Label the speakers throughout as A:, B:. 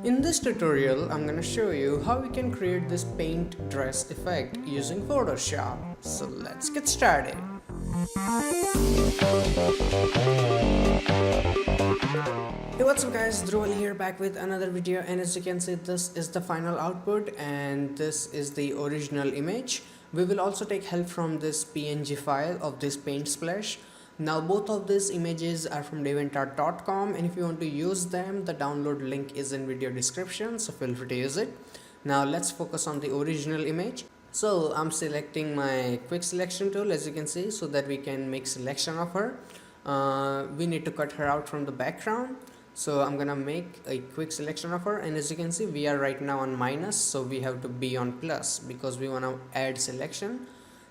A: In this tutorial, I'm gonna show you how we can create this paint dress effect using Photoshop. So let's get started. Hey, what's up guys, Dhruval here, back with another video, and as you can see, this is the final output and this is the original image. We will also take help from this PNG file of this paint splash. Now both of these images are from devantart.com, and if you want to use them, the download link is in video description, so feel free to use it. Now let's focus on the original image. So I'm selecting my quick selection tool, as you can see, so that we can make selection of her. We need to cut her out from the background, so I'm gonna make a quick selection of her, and as you can see, we are right now on minus, so we have to be on plus because we want to add selection.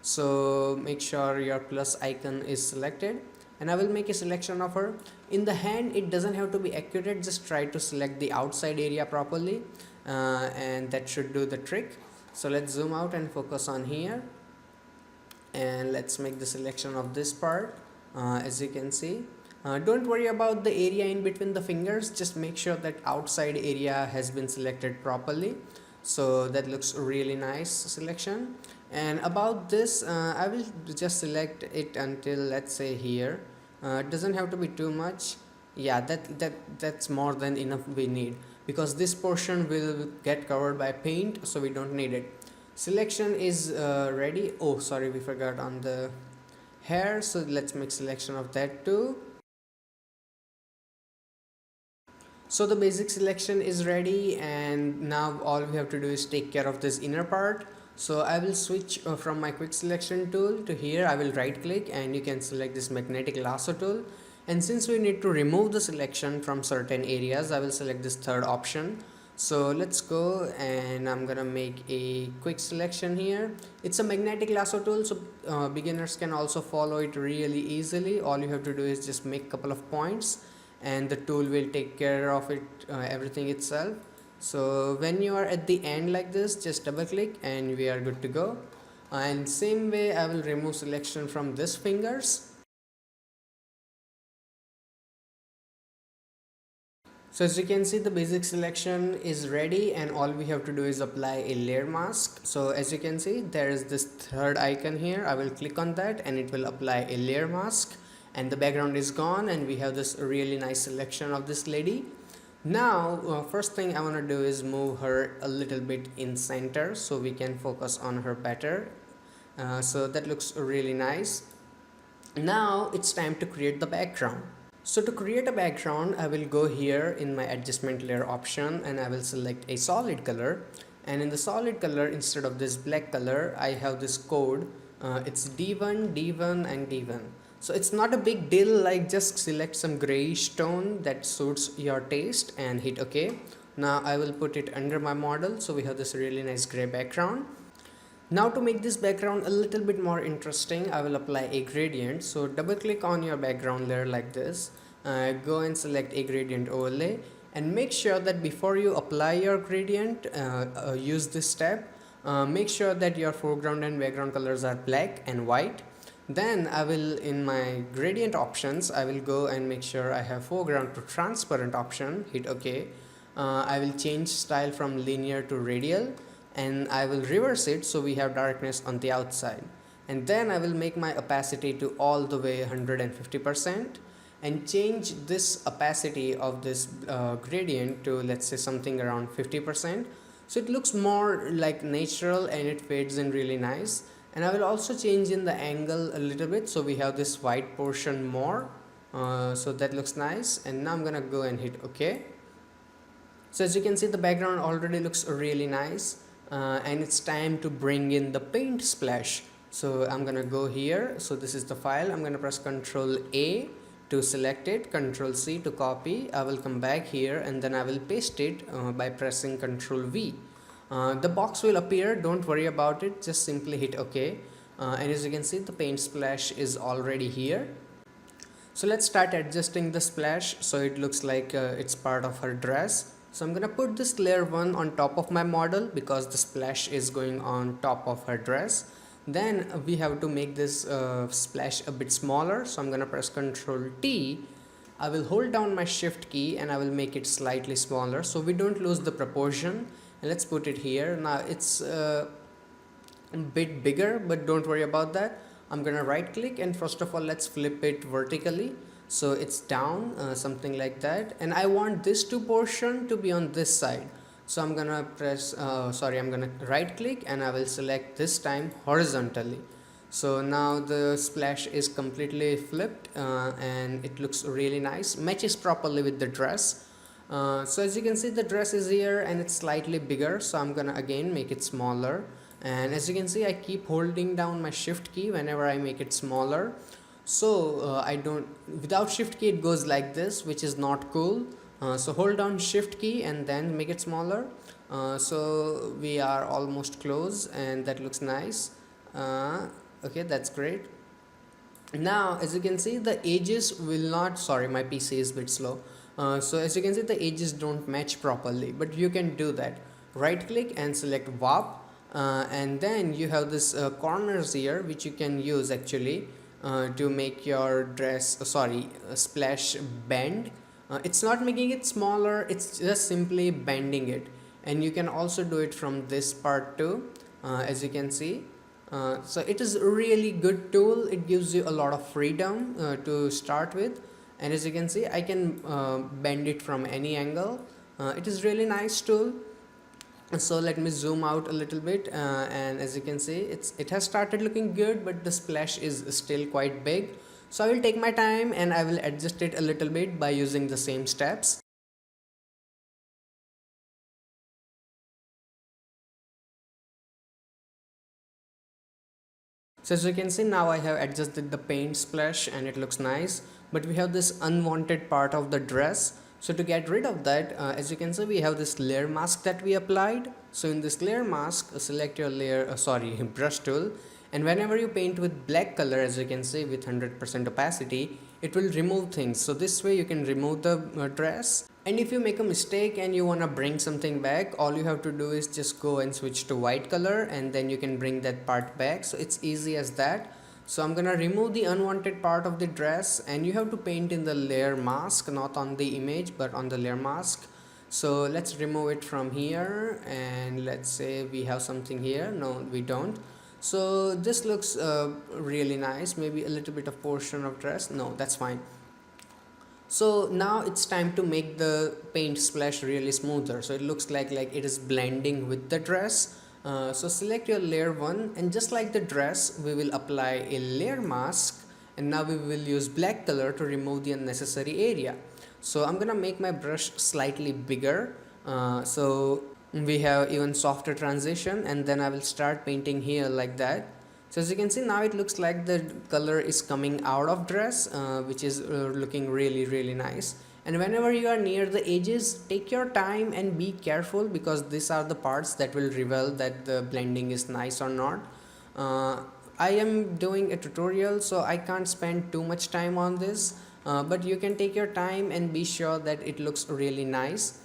A: So make sure your plus icon is selected, and I will make a selection of her. In the hand, it doesn't have to be accurate, just try to select the outside area properly, and that should do the trick. So let's zoom out and focus on here, and let's make the selection of this part. As you can see, don't worry about the area in between the fingers, just make sure that outside area has been selected properly. So that looks really nice selection. And about this, I will just select it until, let's say, here. It doesn't have to be too much. Yeah, that's more than enough we need, because this portion will get covered by paint, so we don't need it. Selection is ready. Oh, sorry, we forgot on the hair, so let's make selection of that too. So the basic selection is ready, and now all we have to do is take care of this inner part. So I will switch from my quick selection tool to here. I will right click and you can select this magnetic lasso tool, and since we need to remove the selection from certain areas, I will select this third option. So let's go, and I'm gonna make a quick selection here. It's a magnetic lasso tool, so beginners can also follow it really easily. All you have to do is just make a couple of points and the tool will take care of it, everything itself. So when you are at the end like this, just double click and we are good to go. And same way, I will remove selection from this fingers. So as you can see, the basic selection is ready, and all we have to do is apply a layer mask. So as you can see, there is this third icon here. I will click on that and it will apply a layer mask, and the background is gone, and we have this really nice selection of this lady. Now first thing I want to do is move her a little bit in center so we can focus on her better. So that looks really nice. Now it's time to create the background. So to create a background, I will go here in my adjustment layer option and I will select a solid color, and in the solid color, instead of this black color, I have this code. It's D1, D1 and D1. So it's not a big deal, like just select some grayish tone that suits your taste and hit OK. Now I will put it under my model, so we have this really nice gray background. Now to make this background a little bit more interesting, I will apply a gradient. So double click on your background layer like this, go and select a gradient overlay, and make sure that before you apply your gradient, use this step. Make sure that your foreground and background colors are black and white. Then I will, in my gradient options, I will go and make sure I have foreground to transparent option, hit OK. I will change style from linear to radial, and I will reverse it so we have darkness on the outside. And then I will make my opacity to all the way 150% and change this opacity of this gradient to, let's say, something around 50%. So it looks more like natural and it fades in really nice. And I will also change in the angle a little bit, so we have this white portion more, so that looks nice. And now I'm gonna go and hit OK. So as you can see, the background already looks really nice, and it's time to bring in the paint splash. So I'm gonna go here. So this is the file. I'm gonna press Ctrl A to select it, Ctrl C to copy. I will come back here and then I will paste it by pressing Ctrl V. The box will appear, don't worry about it, just simply hit OK. And as you can see, the paint splash is already here. So let's start adjusting the splash so it looks like it's part of her dress. So I'm gonna put this layer 1 on top of my model because the splash is going on top of her dress. Then we have to make this splash a bit smaller, so I'm gonna press Ctrl T I will hold down my shift key and I will make it slightly smaller so we don't lose the proportion. And let's put it here. Now it's a bit bigger, but don't worry about that. I'm gonna right click and first of all let's flip it vertically so it's down, something like that. And I want this two portion to be on this side, so I'm gonna I'm gonna right click and I will select this time horizontally. So now the splash is completely flipped, and it looks really nice, matches properly with the dress. So as you can see, the dress is here and it's slightly bigger, so I'm gonna again make it smaller. And as you can see, I keep holding down my shift key whenever I make it smaller. So I don't, without shift key it goes like this, which is not cool. So hold down shift key and then make it smaller. So we are almost close and that looks nice. Okay, that's great. Now as you can see, the edges will not, sorry, my PC is a bit slow. So as you can see, the edges don't match properly, but you can do that. Right click and select warp, and then you have this corners here which you can use actually to make your dress splash bend. It's not making it smaller, it's just simply bending it. And you can also do it from this part too, as you can see. So it is a really good tool. It gives you a lot of freedom to start with, and as you can see, I can bend it from any angle. It is really nice tool. So let me zoom out a little bit, and as you can see, it has started looking good, but the splash is still quite big. So I will take my time and I will adjust it a little bit by using the same steps. So as you can see, now I have adjusted the paint splash and it looks nice, but we have this unwanted part of the dress. So to get rid of that, as you can see, we have this layer mask that we applied. So in this layer mask, select your brush tool, and whenever you paint with black color, as you can see, with 100% opacity, it will remove things. So this way you can remove the dress. And if you make a mistake and you want to bring something back, all you have to do is just go and switch to white color, and then you can bring that part back. So it's easy as that. So I'm gonna remove the unwanted part of the dress, and you have to paint in the layer mask, not on the image but on the layer mask. So let's remove it from here, and let's say we have something here. No, we don't. So this looks really nice. Maybe a little bit of portion of dress. No, that's fine. So now it's time to make the paint splash really smoother, so it looks like it is blending with the dress. So select your layer 1, and just like the dress, we will apply a layer mask, and now we will use black color to remove the unnecessary area. So I'm gonna make my brush slightly bigger, so we have even softer transition, and then I will start painting here like that. So as you can see, now it looks like the color is coming out of dress, which is looking really nice. And whenever you are near the edges, take your time and be careful, because these are the parts that will reveal that the blending is nice or not. I am doing a tutorial, so I can't spend too much time on this, but you can take your time and be sure that it looks really nice.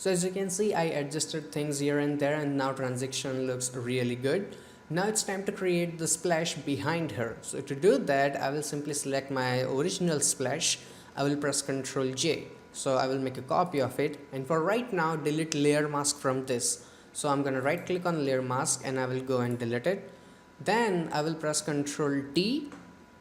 A: So as you can see, I adjusted things here and there, and now transition looks really good. Now it's time to create the splash behind her. So to do that, I will simply select my original splash. I will press Ctrl J. So I will make a copy of it, and for right now, delete layer mask from this. So I'm gonna right click on layer mask and I will go and delete it. Then I will press Ctrl T,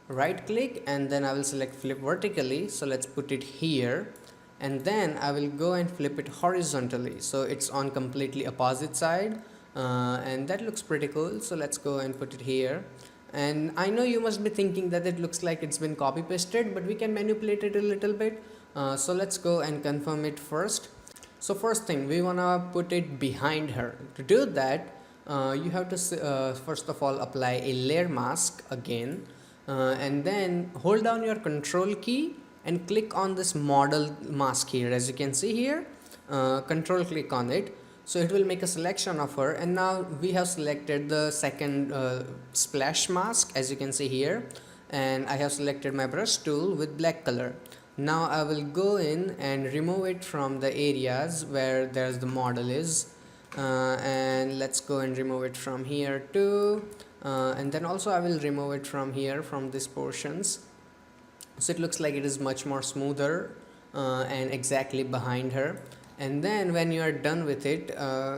A: right click, and then I will select flip vertically. So let's put it here, and then I will go and flip it horizontally, so it's on completely opposite side, and that looks pretty cool. So let's go and put it here. And I know you must be thinking that it looks like it's been copy pasted, but we can manipulate it a little bit. So let's go and confirm it first. So first thing, we wanna put it behind her. To do that, you have to first of all apply a layer mask again, and then hold down your control key and click on this model mask here. As you can see here, control click on it, so it will make a selection of her. And now we have selected the second splash mask, as you can see here, and I have selected my brush tool with black color. Now I will go in and remove it from the areas where there's the model is, and let's go and remove it from here too, and then also I will remove it from here, from these portions, so it looks like it is much more smoother and exactly behind her. And then when you are done with it,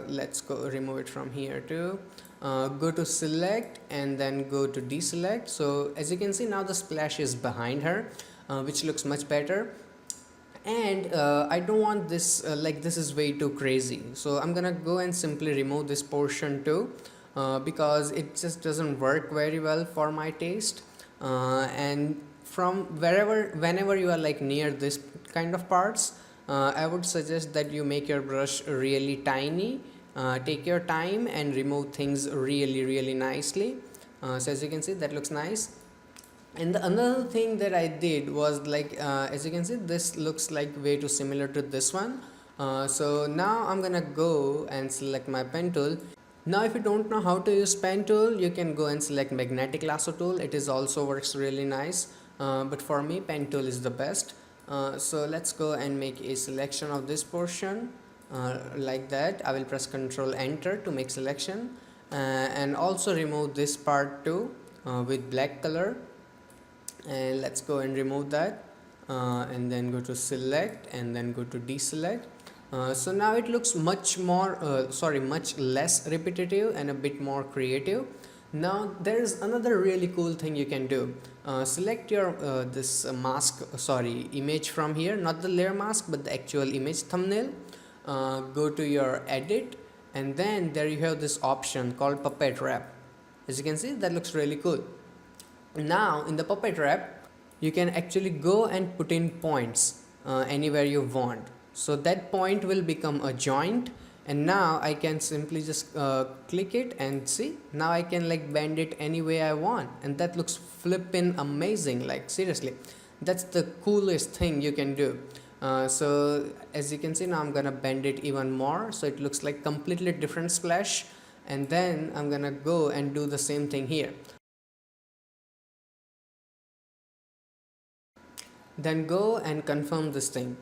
A: let's go remove it from here too. Go to select and then go to deselect. So as you can see, now the splash is behind her, which looks much better. And I don't want this, like this is way too crazy, so I'm gonna go and simply remove this portion too, because it just doesn't work very well for my taste. And from whenever you are like near this kind of parts, I would suggest that you make your brush really tiny, take your time and remove things really nicely. So as you can see, that looks nice. And the another thing that I did was like, as you can see, this looks like way too similar to this one. So now I'm gonna go and select my pen tool. Now if you don't know how to use pen tool, you can go and select magnetic lasso tool. It is also works really nice, but for me pen tool is the best. So let's go and make a selection of this portion, like that. I will press Ctrl Enter to make selection, and also remove this part too, with black color. And let's go and remove that, and then go to select and then go to deselect. So now it looks much less repetitive and a bit more creative. Now there is another really cool thing you can do. Select your this image from here, not the layer mask but the actual image thumbnail. Go to your edit, and then there you have this option called puppet wrap. As you can see, that looks really cool. Now in the puppet wrap, you can actually go and put in points anywhere you want, so that point will become a joint. And now I can simply just click it, and see, now I can like bend it any way I want, and that looks flippin' amazing. Like seriously, that's the coolest thing you can do. So as you can see, now I'm gonna bend it even more, so it looks like completely different splash. And then I'm gonna go and do the same thing here. Then go and confirm this thing.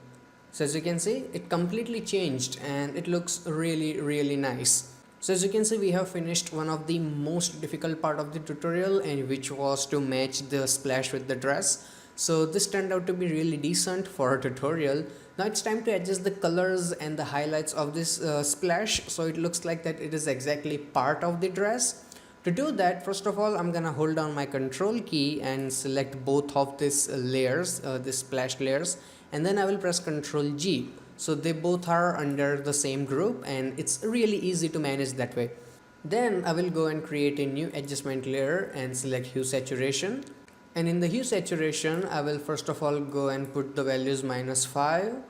A: So as you can see, it completely changed and it looks really nice. So as you can see, we have finished one of the most difficult part of the tutorial, and which was to match the splash with the dress. So this turned out to be really decent for a tutorial. Now it's time to adjust the colors and the highlights of this splash, so it looks like that it is exactly part of the dress. To do that, first of all, I'm gonna hold down my control key and select both of these layers, this splash layers, and then I will press Ctrl G. So they both are under the same group, and it's really easy to manage that way. Then I will go and create a new adjustment layer and select hue saturation. And in the hue saturation, I will first of all go and put the values -5.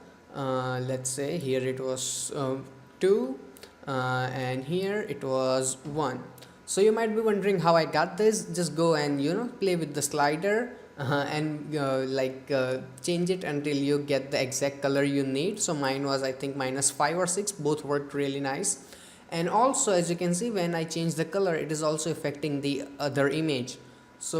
A: Let's say here it was 2, and here it was 1. So you might be wondering how I got this. Just go and play with the slider and change it until you get the exact color you need. So mine was, I think, -5 or 6. Both worked really nice. And also, as you can see, when I change the color, it is also affecting the other image. So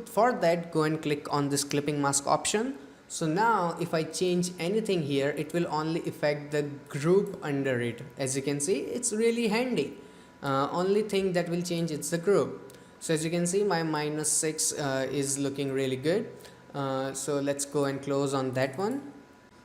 A: for that, go and click on this clipping mask option. So now if I change anything here, it will only affect the group under it. As you can see, it's really handy. Only thing that will change, it's the group. So as you can see, my -6 is looking really good. So let's go and close on that one.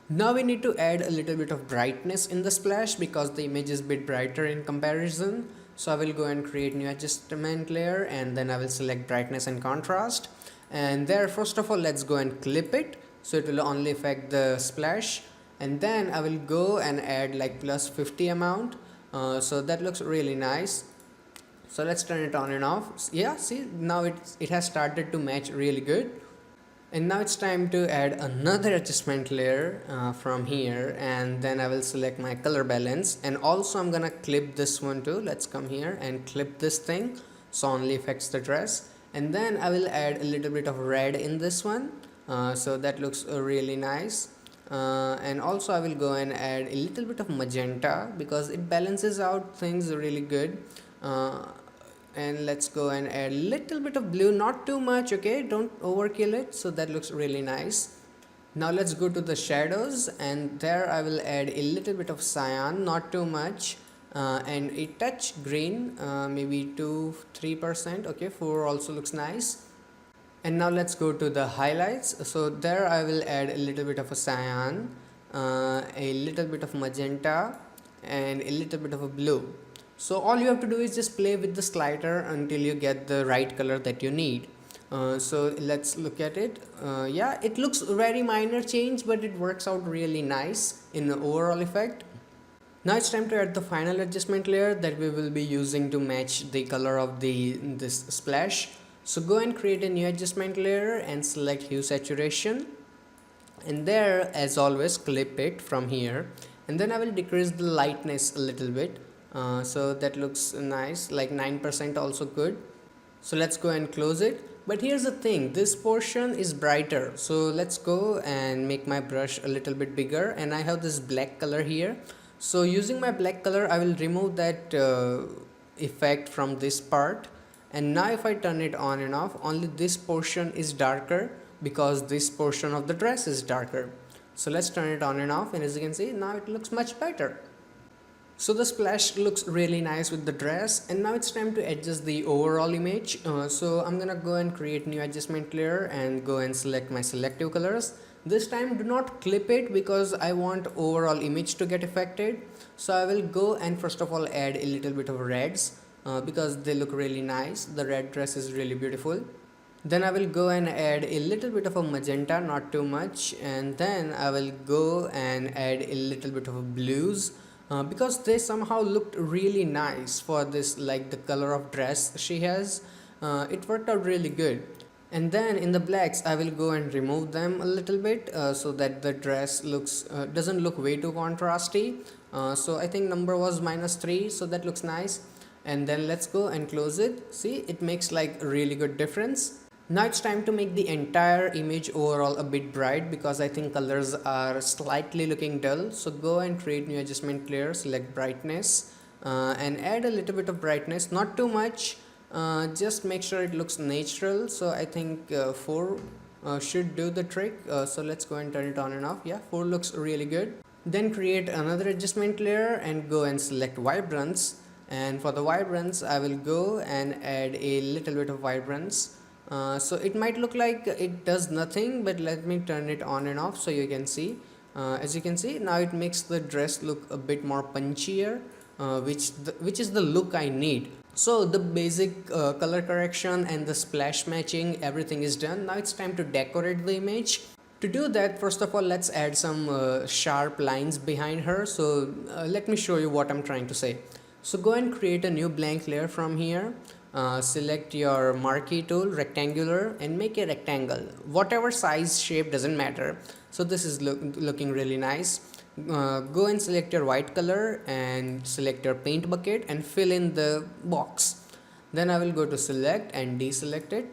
A: Now we need to add a little bit of brightness in the splash, because the image is a bit brighter in comparison. So I will go and create new adjustment layer, and then I will select brightness and contrast. And there, first of all, let's go and clip it, so it will only affect the splash. And then I will go and add like +50 amount. So that looks really nice. So let's turn it on and off. Yeah, see, now it has started to match really good. And now it's time to add another adjustment layer from here, and then I will select my color balance, and also I'm gonna clip this one too. Let's come here and clip this thing, so only affects the dress. And then I will add a little bit of red in this one, so that looks really nice. And also I will go and add a little bit of magenta, because it balances out things really good. And let's go and add a little bit of blue, not too much, okay, don't overkill it. So that looks really nice. Now let's go to the shadows, and there I will add a little bit of cyan, not too much, and a touch green, maybe 2-3%. Okay, 4 also looks nice. And now let's go to the highlights. So there I will add a little bit of a cyan, a little bit of magenta, and a little bit of a blue. So all you have to do is just play with the slider until you get the right color that you need. So let's look at it. Yeah, it looks very minor change, but it works out really nice in the overall effect. Now it's time to add the final adjustment layer that we will be using to match the color of this splash. So go and create a new adjustment layer and select hue saturation, and there, as always, clip it from here, and then I will decrease the lightness a little bit, so that looks nice, like 9% also good. So let's go and close it. But here's the thing, this portion is brighter, so let's go and make my brush a little bit bigger, and I have this black color here. So using my black color, I will remove that effect from this part, and now if I turn it on and off, only this portion is darker because this portion of the dress is darker. So let's turn it on and off, and as you can see, now it looks much better. So the splash looks really nice with the dress, and now it's time to adjust the overall image. So I'm gonna go and create new adjustment layer and go and select my selective colors. This time do not clip it because I want overall image to get affected. So I will go and first of all add a little bit of reds because they look really nice. The red dress is really beautiful. Then I will go and add a little bit of a magenta, not too much, and then I will go and add a little bit of blues because they somehow looked really nice for this, like the color of dress she has. It worked out really good. And then in the blacks I will go and remove them a little bit so that the dress looks doesn't look way too contrasty. So I think number was -3, so that looks nice. And then let's go and close it. See, it makes like a really good difference. Now it's time to make the entire image overall a bit bright because I think colors are slightly looking dull. So go and create new adjustment layer, select brightness, and add a little bit of brightness, not too much. Just make sure it looks natural. So I think 4 should do the trick. So let's go and turn it on and off. Yeah, 4 looks really good. Then create another adjustment layer and go and select vibrance. And for the vibrance, I will go and add a little bit of vibrance. So it might look like it does nothing, but let me turn it on and off so you can see. As you can see, now it makes the dress look a bit more punchier, which is the look I need. So the basic color correction and the splash matching, everything is done. Now it's time to decorate the image. To do that, first of all, let's add some sharp lines behind her. So let me show you what I'm trying to say. So go and create a new blank layer from here. Select your marquee tool, rectangular, and make a rectangle. Whatever size, shape, doesn't matter. So this is looking really nice. Go and select your white color and select your paint bucket and fill in the box. Then I will go to select and deselect it.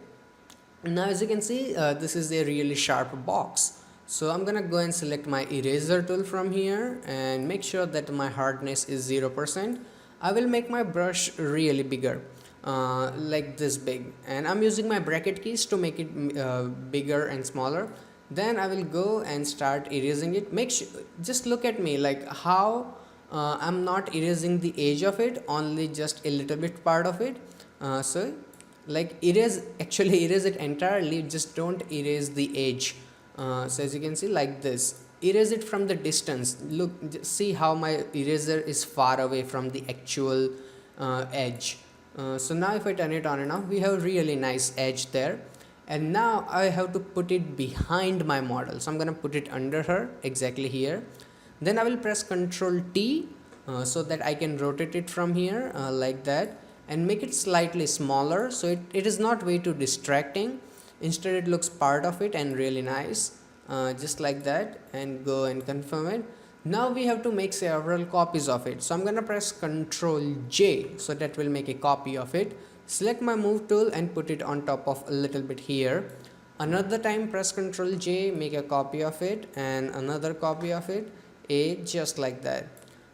A: Now as you can see, this is a really sharp box. So I'm gonna go and select my eraser tool from here and make sure that my hardness is 0%. I will make my brush really bigger, like this big, and I'm using my bracket keys to make it bigger and smaller. Then I will go and start erasing it. Just look at me, like how I'm not erasing the edge of it, only just a little bit part of it. So like erase it entirely, just don't erase the edge. So as you can see, like this, erase it from the distance. Look, see how my eraser is far away from the actual edge. So now if I turn it on and off, we have a really nice edge there. And now I have to put it behind my model. So I'm gonna put it under her, exactly here. Then I will press Ctrl T so that I can rotate it from here like that, and make it slightly smaller so it is not way too distracting. Instead it looks part of it and really nice. Just like that, and go and confirm it. Now we have to make several copies of it. So I'm gonna press Ctrl J, so that will make a copy of it. Select my move tool and put it on top of a little bit here. Another time press Ctrl J, make a copy of it, and another copy of it, just like that.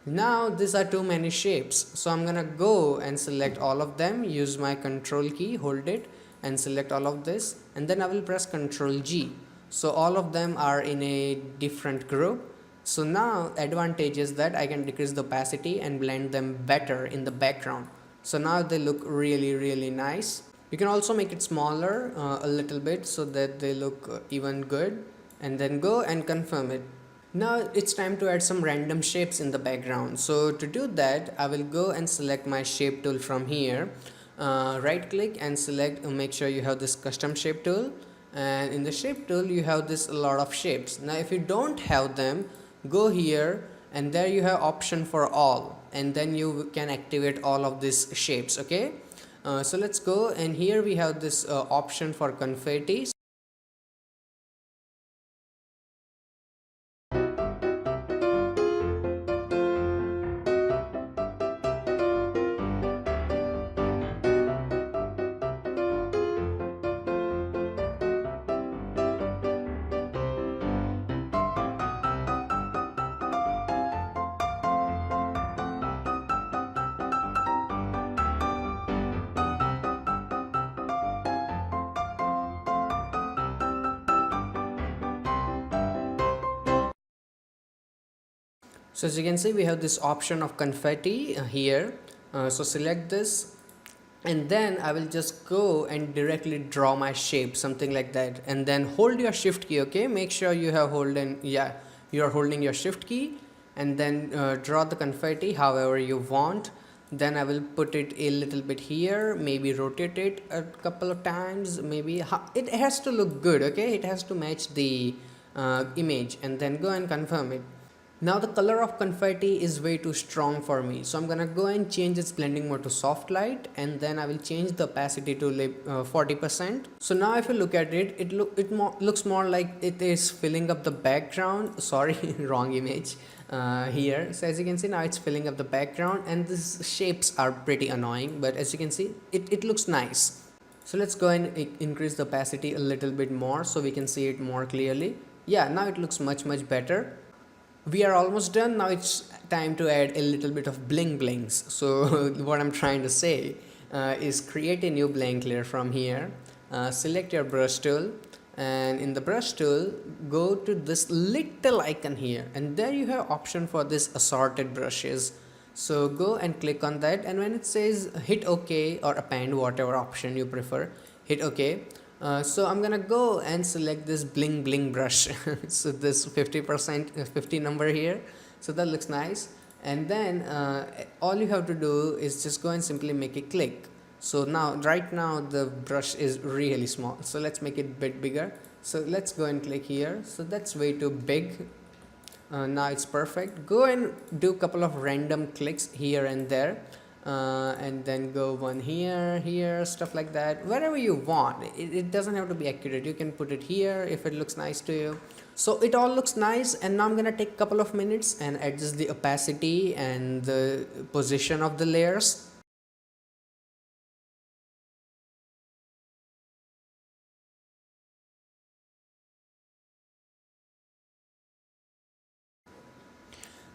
A: Now these are too many shapes, so I'm gonna go and select all of them, use my Ctrl key, hold it and select all of this, and then I will press Ctrl G. so all of them are in a different group. So now advantage is that I can decrease the opacity and blend them better in the background. So now they look really nice. You can also make it smaller a little bit so that they look even good, and then go and confirm it. Now it's time to add some random shapes in the background. So to do that, I will go and select my shape tool from here. Right click and select, make sure you have this custom shape tool, and in the shape tool you have this a lot of shapes. Now if you don't have them, go here and there you have option for all, and then you can activate all of these shapes. Okay, so let's go, and here we have this option for confetti. So as you can see, we have this option of confetti here. So select this, and then I will just go and directly draw my shape, something like that, and then hold your shift key. Okay, make sure you have holding, yeah, you are holding your shift key, and then draw the confetti however you want. Then I will put it a little bit here, maybe rotate it a couple of times, maybe it has to look good. Okay, it has to match the image, and then go and confirm it. Now the color of confetti is way too strong for me, so I'm gonna go and change its blending mode to soft light, and then I will change the opacity to 40%. So now if you look at it, it looks more like it is filling up the background. Sorry, wrong image here. So as you can see, now it's filling up the background, and these shapes are pretty annoying, but as you can see, it looks nice. So let's go and increase the opacity a little bit more so we can see it more clearly. Yeah, now it looks much better. We are almost done. Now it's time to add a little bit of bling blings. So what I'm trying to say is create a new blank layer from here. Select your brush tool, and in the brush tool go to this little icon here, and there you have option for this assorted brushes. So go and click on that, and when it says hit OK or append, whatever option you prefer, hit OK. So I'm gonna go and select this bling bling brush. So this 50% 50 number here, so that looks nice. And then all you have to do is just go and simply make a click. So now right now the brush is really small, so let's make it a bit bigger. So let's go and click here. So that's way too big. Now it's perfect. Go and do a couple of random clicks here and there, and then go one here, stuff like that, wherever you want. It doesn't have to be accurate. You can put it here if it looks nice to you. So it all looks nice, and now I'm gonna take a couple of minutes and adjust the opacity and the position of the layers.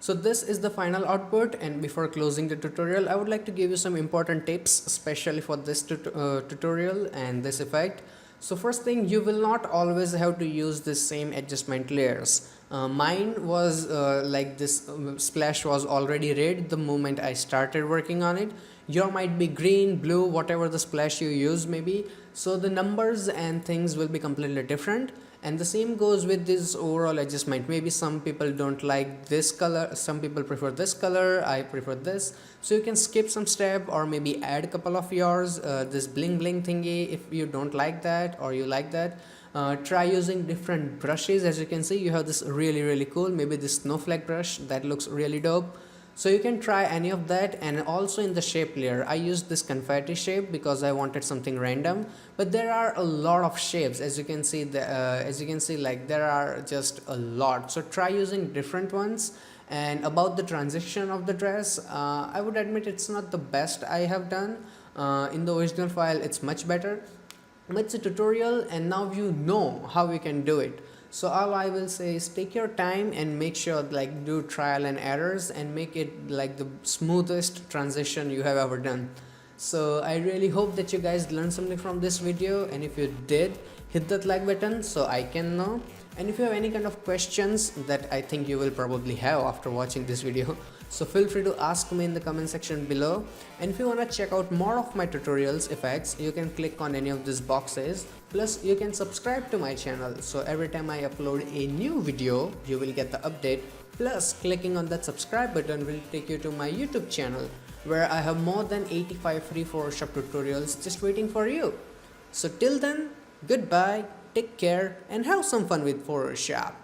A: So this is the final output, and before closing the tutorial, I would like to give you some important tips especially for this tutorial and this effect. So first thing, you will not always have to use the same adjustment layers. Mine was like this splash was already red the moment I started working on it. Your might be green, blue, whatever the splash you use maybe. So the numbers and things will be completely different. And the same goes with this overall adjustment. Maybe some people don't like this color, some people prefer this color, I prefer this. So you can skip some step, or maybe add a couple of yours. This bling bling thingy, if you don't like that or you like that, try using different brushes. As you can see, you have this really cool, maybe this snowflake brush that looks really dope. So you can try any of that. And also in the shape layer, I used this confetti shape because I wanted something random, but there are a lot of shapes. As you can see, like there are just a lot. So try using different ones. And about the transition of the dress, I would admit it's not the best I have done. In the original file it's much better, but it's a tutorial and now you know how you can do it. So all I will say is take your time and make sure, like, do trial and errors and make it like the smoothest transition you have ever done. So I really hope that you guys learned something from this video, and if you did, hit that like button so I can know. And if you have any kind of questions that I think you will probably have after watching this video, so feel free to ask me in the comment section below. And if you want to check out more of my tutorials effects, you can click on any of these boxes. Plus you can subscribe to my channel, so every time I upload a new video you will get the update. Plus clicking on that subscribe button will take you to my YouTube channel, where I have more than 85 free Photoshop tutorials just waiting for you. So till then, goodbye, take care, and have some fun with Photoshop.